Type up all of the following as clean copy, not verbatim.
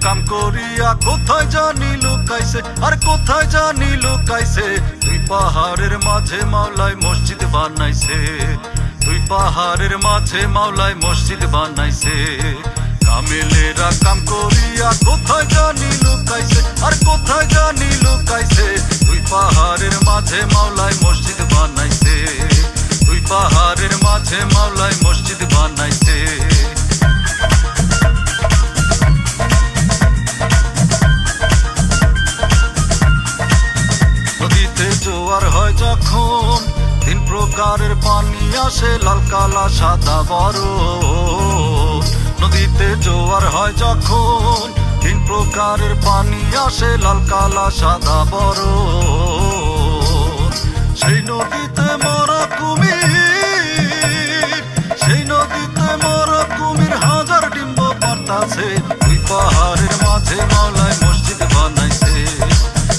কাম করিয়া কোথায় জানি লুকাইছে, আর কোথায় জানি লুকাইছে। দুই পাহাড়ের মাঝে মাওলায় মসজিদ বানাইছে, দুই পাহাড়ের মাঝে মাওলায় মসজিদ বানাইছে। কামেলেরা কাম করিয়া কোথায় জানি লুকাইছে, আর কোথায় জানি লুকাইছে। দুই পাহাড়ের মাঝে মাওলায় মসজিদ বানাইছে, দুই পাহাড়ের মাঝে মাওলায় মসজিদ বানাইছে। নদীতে জোয়ার হয় যখন তিন প্রকারের পানি আসে, লাল কালা সাদা বরফ। নদীতে জোয়ার হয় যখন তিন প্রকারের পানি আসে, লাল কালা সাদা বরফ। সেই নদীতে মরা কুমির, সেই নদীতে মরা কুমির হাজার ডিম্ব পাতাছে। দুই পাহাড়ের মাঝে মাওলায় মসজিদ বানাইছে,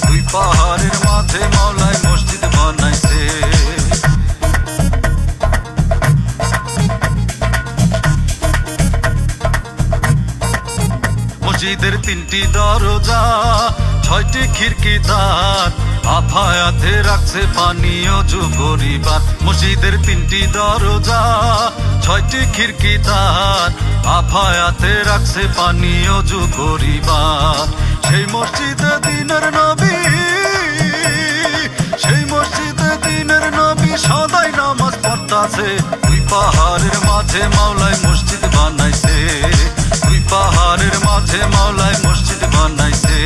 দুই পাহাড়ের মাঝে মাওলায় মসজিদ বানাইছে। মসজিদের তিনটি দরজা, ছয়টি খিড়কি দ্বার, আফায়াতে রাখছে পানীয় যুগরিবার। মসজিদের তিনটি দরজা, ছয়টি খিড়কি দ্বার, আফায়াতে রাখছে পানীয় যুগরিবার। সেই মসজিদে দিনের নবী, সেই মসজিদে দিনের নবী সদাই নামাজ পড়তাছে। দুই পাহাড়ের মাঝে মাওলায় মসজিদ বানাইছে, দুই পাহাড়ের মাঝে মাওলায় মসজিদ বানাইছে।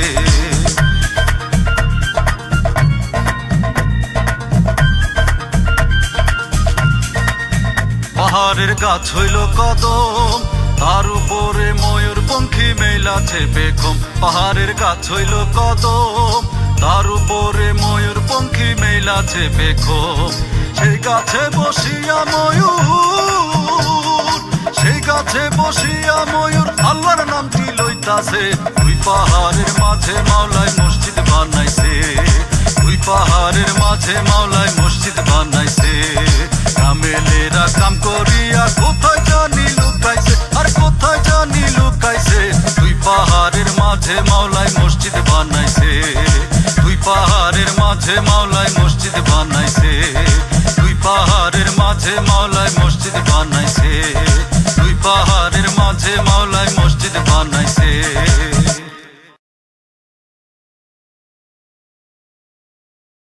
পাহাড়ের গাছ হইল কদম, তার উপরে ময়ূর পঙ্খী মেলাছে বেগম। পাহাড়ের গাছ হইল কদম, তার উপরে ময়ূর পঙ্খী মেলাছে বেগম। সেই গাছে বসিয়া ময়ূর, সেই গাছে বসিয়া ময়ূর আল্লাহর নামটি লইতাছে। দুই পাহাড়ের মাঝে মাওলায় মসজিদ বানাইছে, দুই পাহাড়ের মাঝে মাওলায় মসজিদ বানাইছে। কামেলেরা কাম করিয়া কোথায় জানি লুকাইছে, আর কোথায় জানি লুকাইছে। দুই পাহাড়ের মাঝে মাওলায় মসজিদ বানাইছে, দুই পাহাড়ের মাঝে মাওলায় মসজিদ বানাইছে, দুই পাহাড়ের মাঝে মাওলায় মসজিদ বানাইছে, দুই পাহাড়ের মাঝে মাওলায় মসজিদ বানাইছে।